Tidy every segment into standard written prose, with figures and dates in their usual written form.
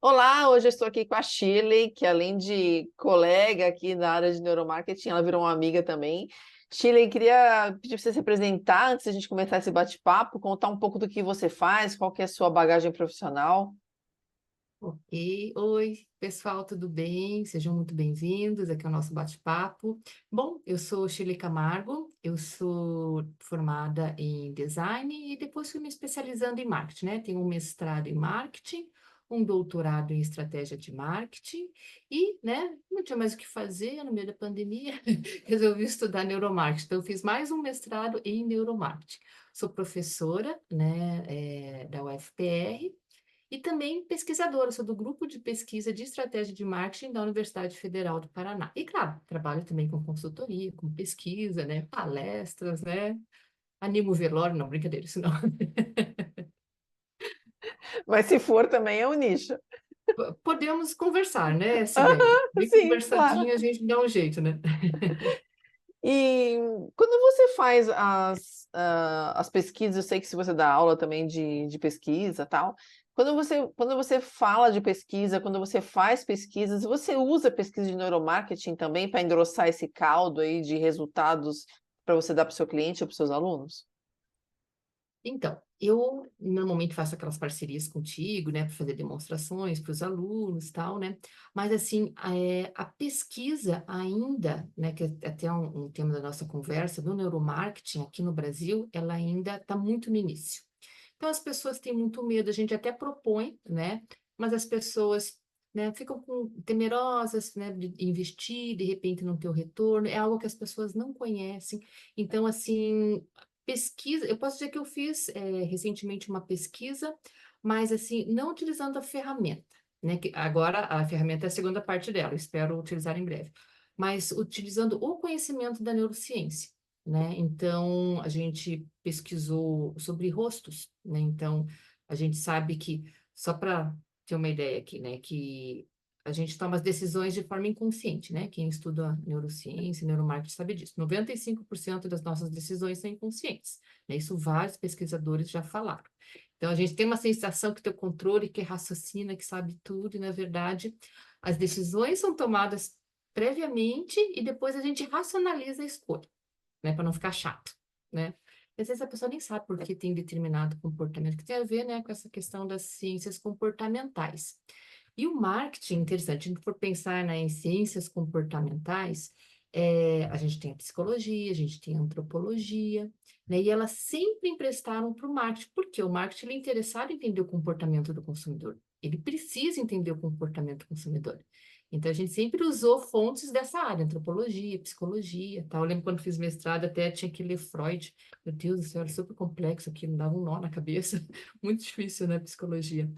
Olá, hoje eu estou aqui com a Shirley, que além de colega aqui na área de neuromarketing, ela virou uma amiga também. Shirley, queria pedir para você se apresentar antes da gente começar esse bate-papo, contar um pouco do que você faz, qual que é a sua bagagem profissional. Ok, oi pessoal, tudo bem? Sejam muito bem-vindos aqui ao nosso bate-papo. Bom, eu sou Shirley Camargo, eu sou formada em design e depois fui me especializando em marketing, né? Tenho um mestrado em marketing, um doutorado em estratégia de marketing e, né, não tinha mais o que fazer no meio da pandemia, resolvi estudar neuromarketing. Então, eu fiz mais um mestrado em neuromarketing. Sou professora, né, da UFPR. E também pesquisadora, sou do grupo de pesquisa de estratégia de marketing da Universidade Federal do Paraná. E, claro, trabalho também com consultoria, com pesquisa, né? Palestras, né? Animo o velório, não, brincadeira, isso não. Mas se for também é um nicho. Podemos conversar, né, Sibeli? Bem Sim, claro. conversadinha, a gente dá um jeito, né? E quando você faz as pesquisas, eu sei que se você dá aula também de pesquisa tal, quando você fala de pesquisa, quando você faz pesquisas, você usa pesquisa de neuromarketing também para engrossar esse caldo aí de resultados para você dar para o seu cliente ou para os seus alunos? Então, eu normalmente faço aquelas parcerias contigo, né, para fazer demonstrações para os alunos, tal, né? Mas assim, a pesquisa ainda, né, que é até um tema da nossa conversa, do neuromarketing aqui no Brasil, ela ainda está muito no início. Então, as pessoas têm muito medo, a gente até propõe, né? Mas as pessoas, né, ficam temerosas, né, de investir, de repente não ter o retorno. É algo que as pessoas não conhecem. Então, assim, pesquisa, eu posso dizer que eu fiz recentemente uma pesquisa, mas assim, não utilizando a ferramenta, né? Que agora a ferramenta é a segunda parte dela, espero utilizar em breve. Mas utilizando o conhecimento da neurociência, né? Então, a gente pesquisou sobre rostos, né? Então, a gente sabe que, só para ter uma ideia aqui, né? Que a gente toma as decisões de forma inconsciente, né? Quem estuda neurociência, neuromarketing sabe disso. 95% das nossas decisões são inconscientes, né? Isso vários pesquisadores já falaram. Então, a gente tem uma sensação que tem o controle, que raciocina, que sabe tudo, e, na verdade, as decisões são tomadas previamente e depois a gente racionaliza a escolha, né? Para não ficar chato, né? Às vezes a pessoa nem sabe por que tem determinado comportamento, que tem a ver, né, com essa questão das ciências comportamentais. E o marketing, interessante, se a gente for pensar, né, em ciências comportamentais, a gente tem a psicologia, a gente tem a antropologia, né, e elas sempre emprestaram para o marketing, porque o marketing ele é interessado em entender o comportamento do consumidor. Ele precisa entender o comportamento do consumidor. Então, a gente sempre usou fontes dessa área, antropologia, psicologia, tal. Eu lembro quando fiz mestrado, até tinha que ler Freud. Meu Deus do céu, era super complexo aquilo, me dava um nó na cabeça. Muito difícil, né, psicologia.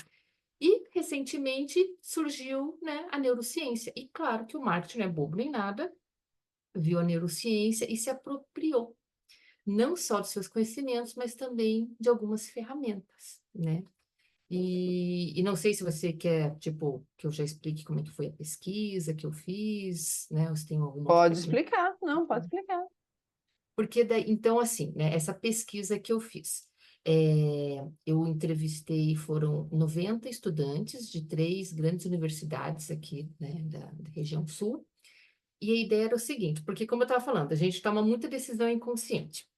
E, recentemente, surgiu, né, a neurociência. E claro que o marketing não é bobo nem nada, viu a neurociência e se apropriou, não só dos seus conhecimentos, mas também de algumas ferramentas, né? E não sei se você quer, tipo, que eu já explique como é que foi a pesquisa que eu fiz, né? Ou se tem alguma outra Pode pergunta. explicar, não, pode explicar. Porque daí, então, assim, né, essa pesquisa que eu fiz, eu entrevistei, foram 90 estudantes de três grandes universidades aqui, né, da região sul, e a ideia era o seguinte, porque como eu estava falando, a gente toma muita decisão inconsciente.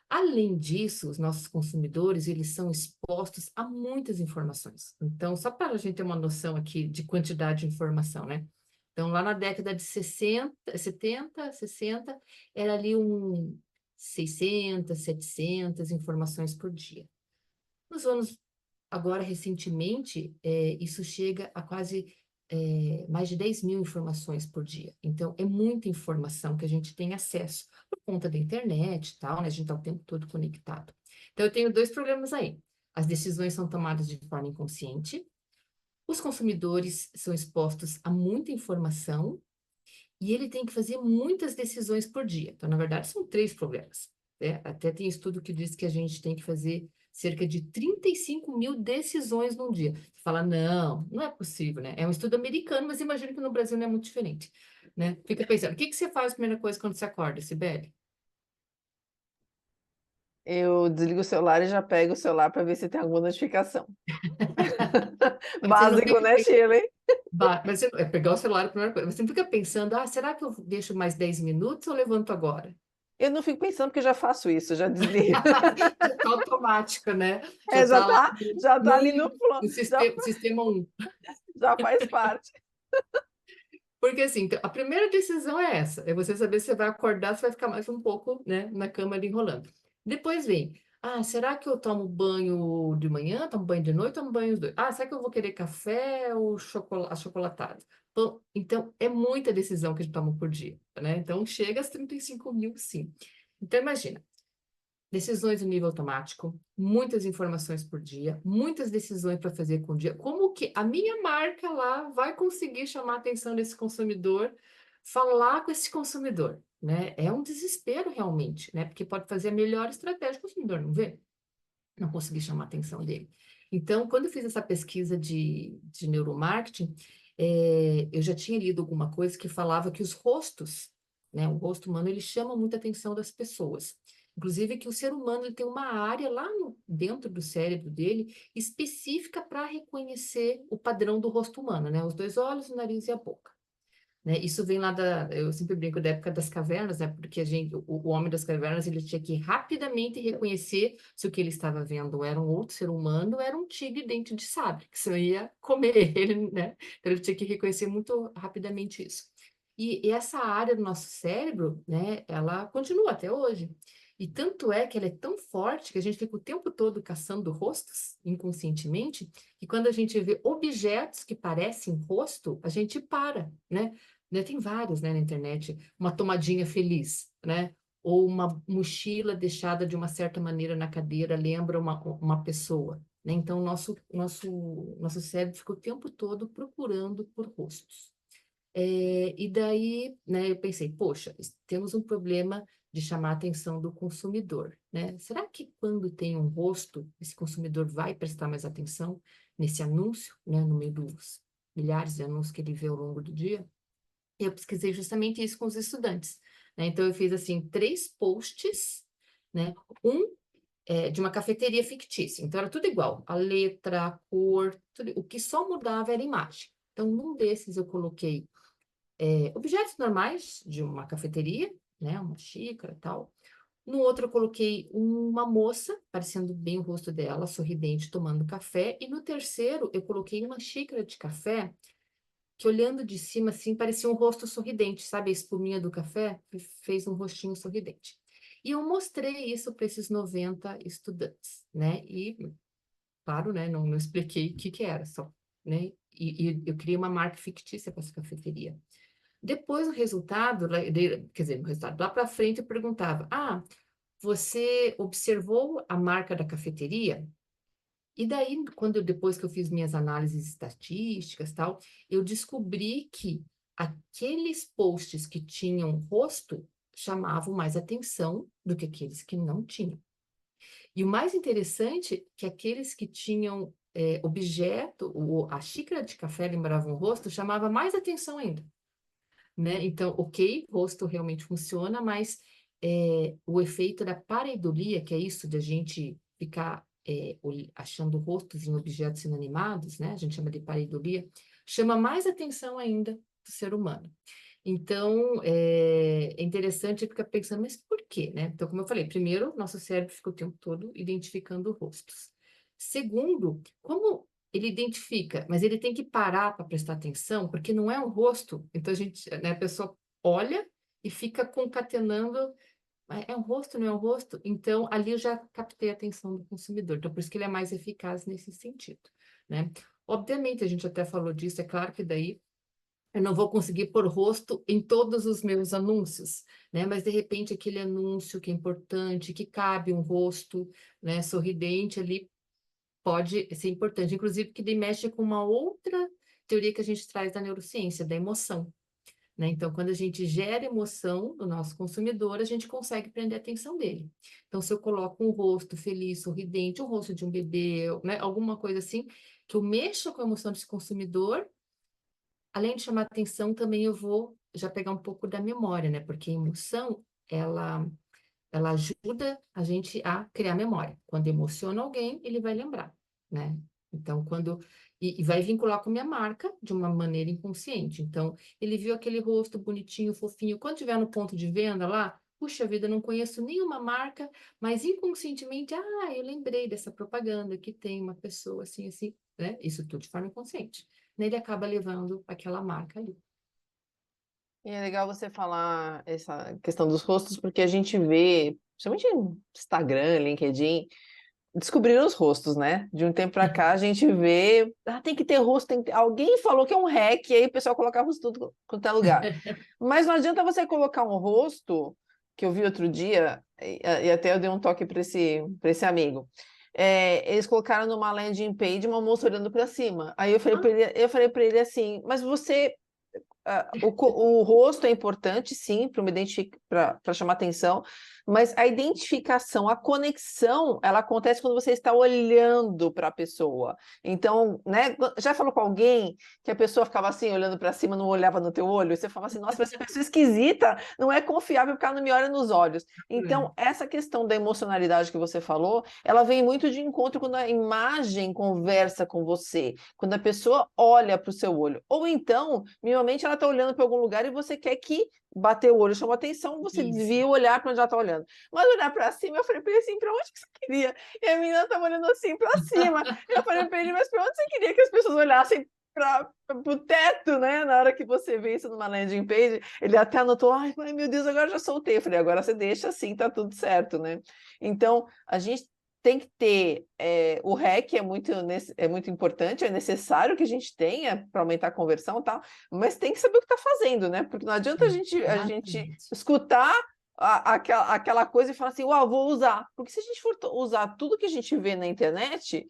Além disso, os nossos consumidores, eles são expostos a muitas informações. Então, só para a gente ter uma noção aqui de quantidade de informação, né? Então, lá na década de 60, 70, 60, era ali 600, 700 informações por dia. Nos anos, agora, recentemente, isso chega a quase mais de 10 mil informações por dia. Então, é muita informação que a gente tem acesso por conta da internet e tal, né? A gente está o tempo todo conectado. Então, eu tenho dois problemas aí. As decisões são tomadas de forma inconsciente, os consumidores são expostos a muita informação e ele tem que fazer muitas decisões por dia. Então, na verdade, são três problemas, né? Até tem estudo que diz que a gente tem que fazer cerca de 35 mil decisões num dia. Você fala, não, não é possível, né? É um estudo americano, mas imagino que no Brasil não é muito diferente, né? Fica pensando, o que que você faz a primeira coisa quando você acorda, Sibeli? Eu desligo o celular e já pego o celular para ver se tem alguma notificação. Mas você não Básico, fica, né, Shirley? mas você, é pegar o celular, a primeira coisa. Você não fica pensando, ah, será que eu deixo mais 10 minutos ou levanto agora? Eu não fico pensando porque já faço isso, já desligo. Já tá automático, né? Já É, tá lá já tá ali no, no já, sistema 1. já faz parte. Porque assim, então, a primeira decisão é essa, é você saber se você vai acordar, se vai ficar mais um pouco, né, na cama ali enrolando. Depois vem, ah, será que eu tomo banho de manhã, tomo banho de noite, tomo banho os dois? Ah, será que eu vou querer café ou achocolatado? Então, é muita decisão que a gente toma por dia, né? Então, chega às 35 mil, sim. Então, imagina, decisões no nível automático, muitas informações por dia, muitas decisões para fazer com o dia. Como que a minha marca lá vai conseguir chamar a atenção desse consumidor, falar com esse consumidor, né? É um desespero realmente, né? Porque pode fazer a melhor estratégia, o consumidor não vê, não conseguir chamar a atenção dele. Então, quando eu fiz essa pesquisa de neuromarketing, eu já tinha lido alguma coisa que falava que os rostos, né, o rosto humano, ele chama muita atenção das pessoas. Inclusive que o ser humano ele tem uma área lá dentro do cérebro dele específica para reconhecer o padrão do rosto humano, né? Os dois olhos, o nariz e a boca. Né? Isso vem lá eu sempre brinco da época das cavernas, né? Porque o homem das cavernas, ele tinha que rapidamente reconhecer se o que ele estava vendo era um outro ser humano, ou era um tigre dente de sabre, que senão ia comer ele, né? Então ele tinha que reconhecer muito rapidamente isso. E essa área do nosso cérebro, né, ela continua até hoje. E tanto é que ela é tão forte que a gente fica o tempo todo caçando rostos inconscientemente, que quando a gente vê objetos que parecem rosto, a gente para, né? Tem vários, né, na internet, uma tomadinha feliz, né? Ou uma mochila deixada de uma certa maneira na cadeira lembra uma pessoa, né? Então, nosso cérebro fica o tempo todo procurando por rostos. E daí, né, eu pensei, poxa, temos um problema de chamar a atenção do consumidor, né? Será que quando tem um rosto, esse consumidor vai prestar mais atenção nesse anúncio, né, no meio dos milhares de anúncios que ele vê ao longo do dia? Eu pesquisei justamente isso com os estudantes, né? Então, eu fiz, assim, 3 posts, né? Um de uma cafeteria fictícia. Então, era tudo igual. A letra, a cor, tudo. O que só mudava era a imagem. Então, num desses eu coloquei objetos normais de uma cafeteria, né? Uma xícara e tal. No outro eu coloquei uma moça, parecendo bem o rosto dela, sorridente, tomando café. E no terceiro eu coloquei uma xícara de café que olhando de cima, assim, parecia um rosto sorridente, sabe? A espuminha do café fez um rostinho sorridente. E eu mostrei isso para esses 90 estudantes, né? E, claro, né, não expliquei o que que era, só, né? E eu criei uma marca fictícia para essa cafeteria. Depois, o resultado, quer dizer, o resultado, lá para frente eu perguntava, ah, você observou a marca da cafeteria? E daí, depois que eu fiz minhas análises estatísticas, tal, eu descobri que aqueles posts que tinham rosto chamavam mais atenção do que aqueles que não tinham. E o mais interessante é que aqueles que tinham objeto, a xícara de café lembrava um rosto, chamava mais atenção ainda, né? Então, ok, rosto realmente funciona, mas o efeito da pareidolia, que é isso de a gente ficar achando rostos em objetos inanimados, né? A gente chama de pareidolia, chama mais atenção ainda do ser humano. Então, é interessante ficar pensando, mas por quê, né? Então, como eu falei, primeiro, nosso cérebro fica o tempo todo identificando rostos. Segundo, como ele identifica, mas ele tem que parar para prestar atenção, porque não é um rosto. Então, né, a pessoa olha e fica concatenando, é um rosto, não é um rosto? Então, ali eu já captei a atenção do consumidor. Então, por isso que ele é mais eficaz nesse sentido, né? Obviamente, a gente até falou disso, é claro que daí eu não vou conseguir pôr rosto em todos os meus anúncios, né? Mas de repente aquele anúncio que é importante, que cabe um rosto, né, sorridente ali, pode ser importante. Inclusive, que daí mexe com uma outra teoria que a gente traz da neurociência, da emoção, né? Então, quando a gente gera emoção do nosso consumidor, a gente consegue prender a atenção dele. Então, se eu coloco um rosto feliz, sorridente, o rosto de um bebê, né, alguma coisa assim, que eu mexa com a emoção desse consumidor, além de chamar atenção, também eu vou já pegar um pouco da memória, né? Porque a emoção, ela ajuda a gente a criar memória. Quando emociona alguém, ele vai lembrar, né? Então, quando e vai vincular com a minha marca de uma maneira inconsciente. Então, ele viu aquele rosto bonitinho, fofinho. Quando estiver no ponto de venda lá, puxa vida, não conheço nenhuma marca, mas inconscientemente, eu lembrei dessa propaganda que tem uma pessoa assim, assim, né? Isso tudo de forma inconsciente. Ele acaba levando aquela marca ali. E é legal você falar essa questão dos rostos, porque a gente vê, principalmente no Instagram, LinkedIn, descobriram os rostos, né? De um tempo para cá a gente vê, tem que ter rosto, tem que ter... Alguém falou que é um hack, e aí o pessoal colocava isso tudo quanto é lugar. Mas não adianta você colocar um rosto, que eu vi outro dia, e até eu dei um toque para esse amigo. Eles colocaram numa landing page uma moça olhando para cima. Aí eu falei para ele assim, mas você o rosto é importante, sim, para chamar atenção, mas a identificação, a conexão, ela acontece quando você está olhando para a pessoa. Então, né, já falou com alguém que a pessoa ficava assim, olhando para cima, não olhava no teu olho, e você falava assim, nossa, essa pessoa é esquisita, não é confiável porque ela não me olha nos olhos. Então, essa questão da emocionalidade que você falou, ela vem muito de encontro quando a imagem conversa com você, quando a pessoa olha para o seu olho. Ou então, minimamente, ela está olhando para algum lugar e você quer que bater o olho, chamou atenção, você Isso. desvia o olhar para onde ela está olhando. Mas olhar para cima, eu falei para ele assim, para onde que você queria? E a menina estava olhando assim para cima. Eu falei para ele, mas para onde você queria que as pessoas olhassem? Para o teto, né? Na hora que você vê isso numa landing page, ele até anotou, ai, meu Deus, agora já soltei. Eu falei, agora você deixa assim, tá tudo certo, né? Então, a gente tem que ter, o REC é muito importante, é necessário que a gente tenha para aumentar a conversão e tal, mas tem que saber o que está fazendo, né? Porque não adianta a gente Exatamente. escutar aquela coisa e falar assim, uau, vou usar. Porque se a gente for usar tudo que a gente vê na internet,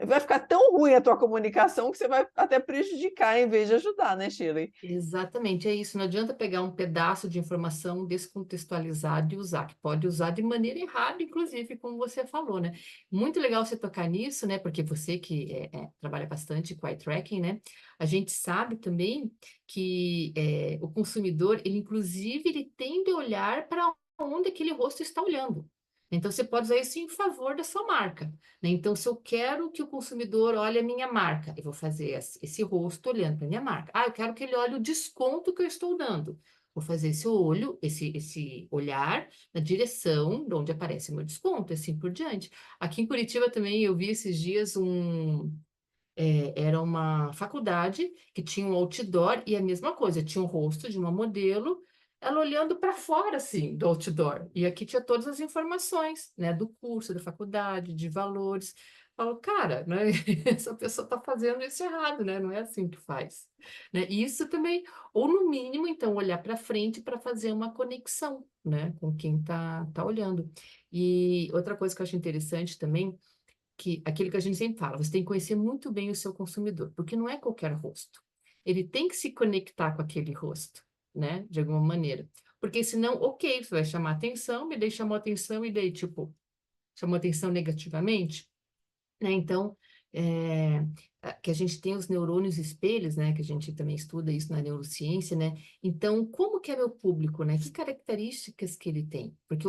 vai ficar tão ruim a tua comunicação que você vai até prejudicar em vez de ajudar, né, Shirley? Exatamente, é isso. Não adianta pegar um pedaço de informação descontextualizada e usar, que pode usar de maneira errada, inclusive, como você falou, né? Muito legal você tocar nisso, né? Porque você que trabalha bastante com eye tracking, né? A gente sabe também que o consumidor, ele inclusive, ele tende a olhar para onde aquele rosto está olhando. Então, você pode usar isso em favor da sua marca, né? Então, se eu quero que o consumidor olhe a minha marca, eu vou fazer esse rosto olhando para a minha marca. Eu quero que ele olhe o desconto que eu estou dando. Vou fazer esse olhar na direção de onde aparece o meu desconto, e assim por diante. Aqui em Curitiba também eu vi esses dias era uma faculdade que tinha um outdoor e a mesma coisa, tinha o rosto de uma modelo, ela olhando para fora, assim, do outdoor. E aqui tinha todas as informações, né, do curso, da faculdade, de valores. Falo, cara, né, essa pessoa está fazendo isso errado, né? Não é assim que faz. Né? E isso também, ou no mínimo, então, olhar para frente para fazer uma conexão, né, com quem tá olhando. E outra coisa que eu acho interessante também que aquilo que a gente sempre fala, você tem que conhecer muito bem o seu consumidor, porque não é qualquer rosto. Ele tem que se conectar com aquele rosto, né? De alguma maneira. Porque senão, ok, você vai chamar atenção, e daí chamou atenção, e daí, tipo, chamou atenção negativamente, né? Então, que a gente tem os neurônios espelhos, né? Que a gente também estuda isso na neurociência, né? Então, como que é meu público, né? Que características que ele tem? Porque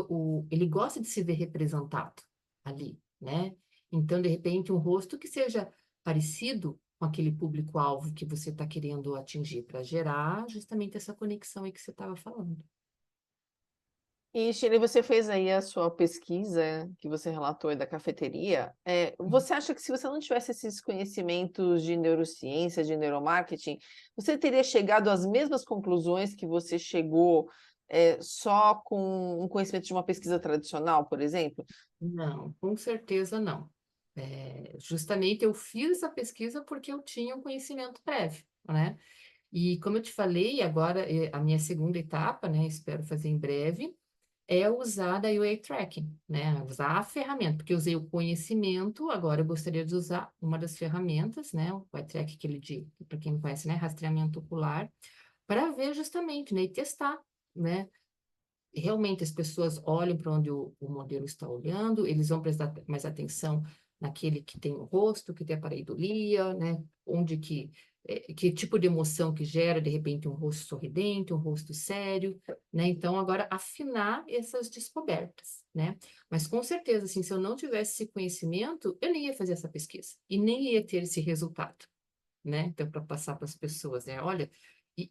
ele gosta de se ver representado ali, né? Então, de repente, um rosto que seja parecido com aquele público-alvo que você está querendo atingir, para gerar justamente essa conexão aí que você estava falando. E, Shirley, você fez aí a sua pesquisa que você relatou aí da cafeteria. Você acha que se você não tivesse esses conhecimentos de neurociência, de neuromarketing, você teria chegado às mesmas conclusões que você chegou, só com um conhecimento de uma pesquisa tradicional, por exemplo? Não, com certeza não. Justamente eu fiz essa pesquisa porque eu tinha um conhecimento prévio, né? E como eu te falei, agora a minha segunda etapa, né? Espero fazer em breve, é usar daí o eye tracking, né? Usar a ferramenta, porque eu usei o conhecimento, agora eu gostaria de usar uma das ferramentas, né? O eye tracking, aquele de, para quem não conhece, né? Rastreamento ocular, para ver justamente, né? E testar, né? Realmente as pessoas olham para onde o modelo está olhando, eles vão prestar mais atenção naquele que tem o rosto, que tem a pareidolia, né? Onde que que tipo de emoção que gera, de repente, um rosto sorridente, um rosto sério, né? Então, agora, afinar essas descobertas, né? Mas, com certeza, assim, se eu não tivesse esse conhecimento, eu nem ia fazer essa pesquisa e nem ia ter esse resultado, né? Então, para passar para as pessoas, né? Olha,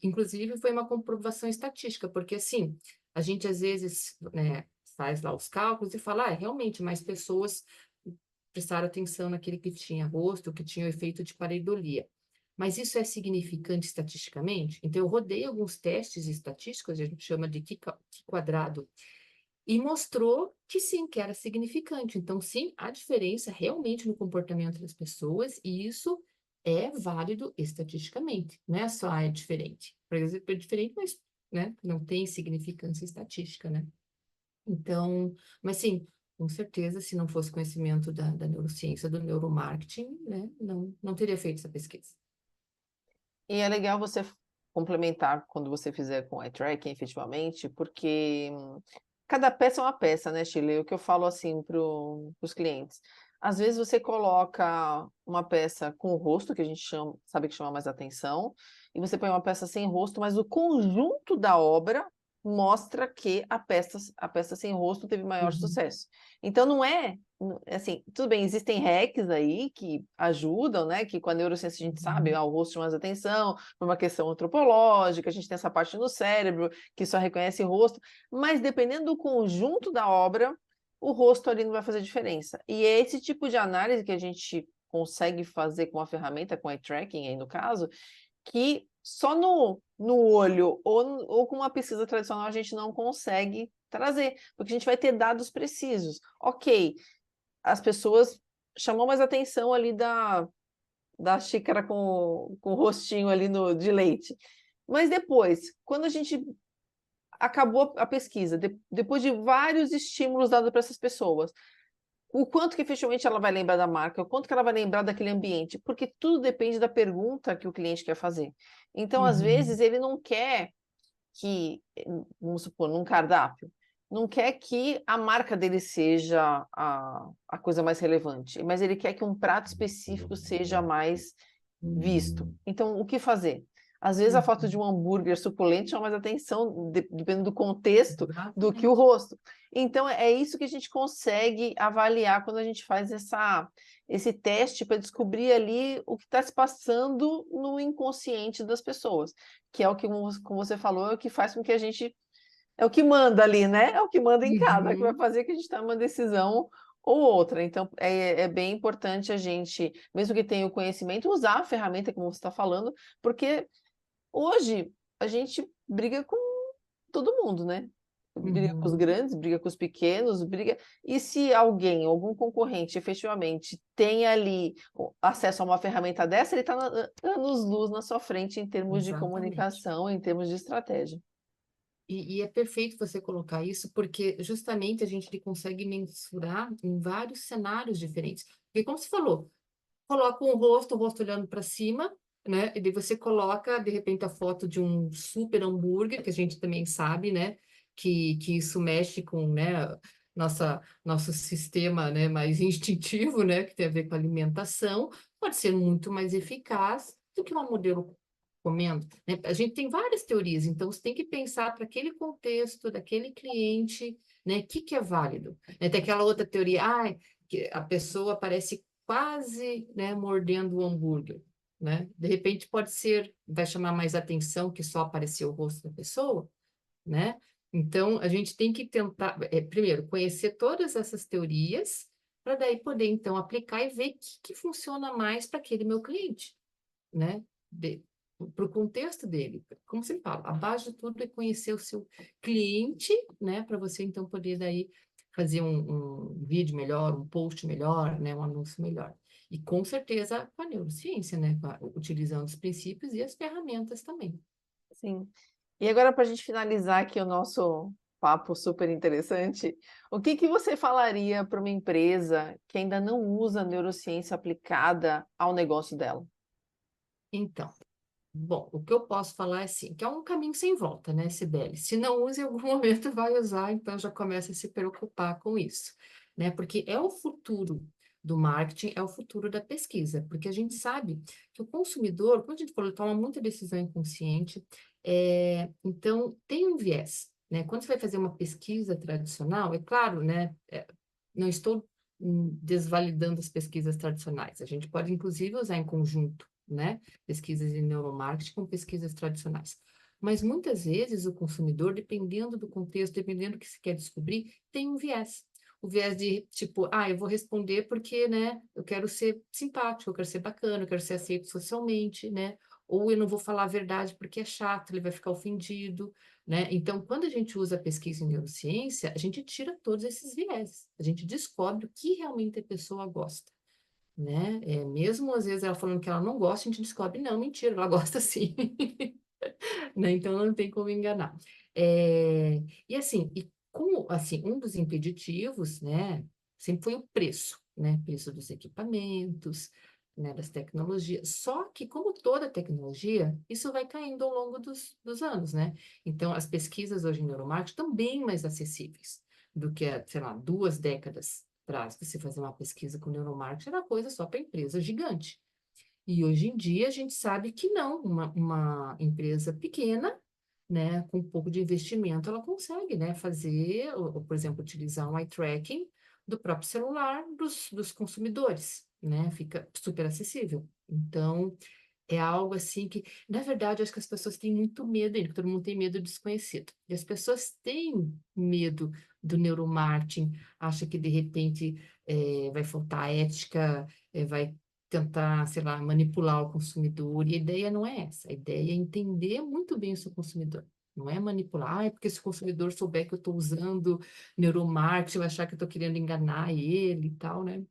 inclusive foi uma comprovação estatística, porque assim, a gente às vezes, né, faz lá os cálculos e fala, realmente mais pessoas prestaram atenção naquele que tinha rosto, que tinha o efeito de pareidolia. Mas isso é significante estatisticamente? Então, eu rodei alguns testes estatísticos, a gente chama de Q-quadrado, e mostrou que sim, que era significante. Então, sim, há diferença realmente no comportamento das pessoas, e isso é válido estatisticamente. Não é só é diferente. Por exemplo, é diferente, mas, né, não tem significância estatística, né? Então, mas sim, com certeza, se não fosse conhecimento da neurociência, do neuromarketing, né, não teria feito essa pesquisa. E é legal você complementar quando você fizer com eye tracking, efetivamente, porque cada peça é uma peça, né, Shirley? O que eu falo assim para os clientes. Às vezes você coloca uma peça com o rosto, que a gente chama, sabe que chama mais atenção, e você põe uma peça sem rosto, mas o conjunto da obra mostra que a peça sem rosto teve maior Uhum, sucesso. Então não é, assim, tudo bem, existem hacks aí que ajudam, né? Que com a neurociência a gente sabe, uhum, o rosto chama mais atenção, por uma questão antropológica, a gente tem essa parte no cérebro que só reconhece o rosto, mas dependendo do conjunto da obra, o rosto ali não vai fazer diferença. E é esse tipo de análise que a gente consegue fazer com a ferramenta, com eye tracking aí no caso, que só no olho ou com uma pesquisa tradicional a gente não consegue trazer, porque a gente vai ter dados precisos. Ok, as pessoas chamou mais atenção ali da xícara com o rostinho ali no de leite. Mas depois, quando a gente acabou a pesquisa, depois de vários estímulos dados para essas pessoas, o quanto que efetivamente ela vai lembrar da marca, o quanto que ela vai lembrar daquele ambiente, porque tudo depende da pergunta que o cliente quer fazer. Então, às uhum, vezes, ele não quer que, vamos supor, num cardápio, não quer que a marca dele seja a coisa mais relevante, mas ele quer que um prato específico seja mais visto. Então, o que fazer? Às vezes a foto de uhum. um hambúrguer suculento chama mais atenção, dependendo do contexto, do que o Exatamente. rosto. Então, é isso que a gente consegue avaliar quando a gente faz esse teste para descobrir ali o que está se passando no inconsciente das pessoas, que é o que, como você falou, é o que faz com que a gente é o que manda ali, né? É o que manda em casa, é o que vai Uhum, fazer que a gente tome uma decisão ou outra. Então, é bem importante a gente, mesmo que tenha o conhecimento, usar a ferramenta, como você está falando, porque hoje a gente briga com todo mundo, né? Briga com os uhum. grandes, briga com os pequenos, briga. E se alguém, algum concorrente, efetivamente tem ali acesso a uma ferramenta dessa, ele está anos-luz na sua frente em termos de Exatamente. comunicação, em termos de estratégia. E é perfeito você colocar isso, porque justamente a gente consegue mensurar em vários cenários diferentes. Porque, como você falou, coloca o rosto olhando para cima, né? E daí você coloca, de repente, a foto de um super hambúrguer, que a gente também sabe, né? Que isso mexe com, né? Nosso sistema, né? Mais instintivo, né? Que tem a ver com a alimentação, pode ser muito mais eficaz do que uma modelo comendo, né? A gente tem várias teorias, então você tem que pensar para aquele contexto, daquele cliente, né? O que que é válido? Né? Tem aquela outra teoria, que a pessoa parece quase, né, mordendo o hambúrguer, né? De repente pode ser, vai chamar mais atenção que só apareceu o rosto da pessoa, né? Então a gente tem que tentar, primeiro, conhecer todas essas teorias para daí poder então aplicar e ver o que funciona mais para aquele meu cliente, né? Para o contexto dele. Como você fala, a base de tudo é conhecer o seu cliente, né? Para você então poder daí fazer um vídeo melhor, um post melhor, né? Um anúncio melhor. E com certeza com a neurociência, né? Utilizando os princípios e as ferramentas também. Sim. E agora, para a gente finalizar aqui o nosso papo super interessante, o que que você falaria para uma empresa que ainda não usa a neurociência aplicada ao negócio dela? Então, bom, o que eu posso falar é assim, que é um caminho sem volta, né, Sibeli? Se não usa, em algum momento vai usar, então já começa a se preocupar com isso, né? Porque é o futuro. do marketing é o futuro da pesquisa, porque a gente sabe que o consumidor, como a gente falou, ele toma muita decisão inconsciente, então tem um viés, né? Quando você vai fazer uma pesquisa tradicional, é claro, né? Não estou desvalidando as pesquisas tradicionais. A gente pode, inclusive, usar em conjunto, né? Pesquisas de neuromarketing com pesquisas tradicionais. Mas muitas vezes o consumidor, dependendo do contexto, dependendo do que se quer descobrir, tem um viés. O viés de, tipo, eu vou responder porque, né, eu quero ser simpático, eu quero ser bacana, eu quero ser aceito socialmente, né? Ou eu não vou falar a verdade porque é chato, ele vai ficar ofendido, né? Então, quando a gente usa a pesquisa em neurociência, a gente tira todos esses viés, a gente descobre o que realmente a pessoa gosta, né? Mesmo às vezes ela falando que ela não gosta, a gente descobre, não, mentira, ela gosta sim, né? Então não tem como enganar. E assim, como assim, um dos impeditivos, né, sempre foi o preço, né? Preço dos equipamentos, né, das tecnologias. Só que, como toda tecnologia, isso vai caindo ao longo dos anos, né? Então, as pesquisas hoje em neuromarketing estão bem mais acessíveis do que, sei lá, 2 décadas atrás. Você fazer uma pesquisa com neuromarketing era coisa só para empresa gigante. E hoje em dia a gente sabe que não, uma empresa pequena, né, com um pouco de investimento, ela consegue, né, fazer, ou, por exemplo, utilizar um eye tracking do próprio celular dos consumidores, né, fica super acessível. Então, é algo assim que, na verdade, acho que as pessoas têm muito medo ainda, porque todo mundo tem medo do desconhecido. E as pessoas têm medo do neuromarketing, acha que de repente vai faltar ética, vai tentar, sei lá, manipular o consumidor. E a ideia não é essa. A ideia é entender muito bem o seu consumidor. Não é manipular, é porque se o consumidor souber que eu estou usando neuromarketing, vai achar que eu estou querendo enganar ele e tal, né?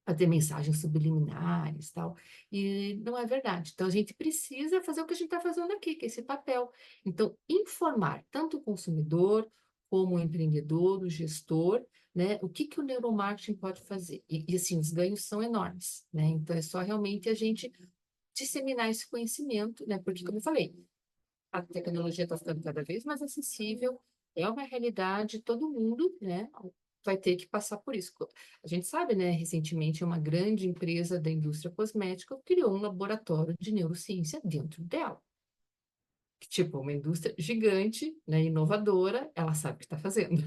Fazer mensagens subliminares, tal, e não é verdade. Então, a gente precisa fazer o que a gente está fazendo aqui, que é esse papel. Então, informar tanto o consumidor como o empreendedor, o gestor, né, o que que o neuromarketing pode fazer. E assim, os ganhos são enormes, né? Então, é só realmente a gente disseminar esse conhecimento, né? Porque, como eu falei, a tecnologia está ficando cada vez mais acessível, é uma realidade, todo mundo, né, vai ter que passar por isso. A gente sabe, né, recentemente uma grande empresa da indústria cosmética criou um laboratório de neurociência dentro dela. Que, tipo, uma indústria gigante, né, inovadora, ela sabe o que está fazendo.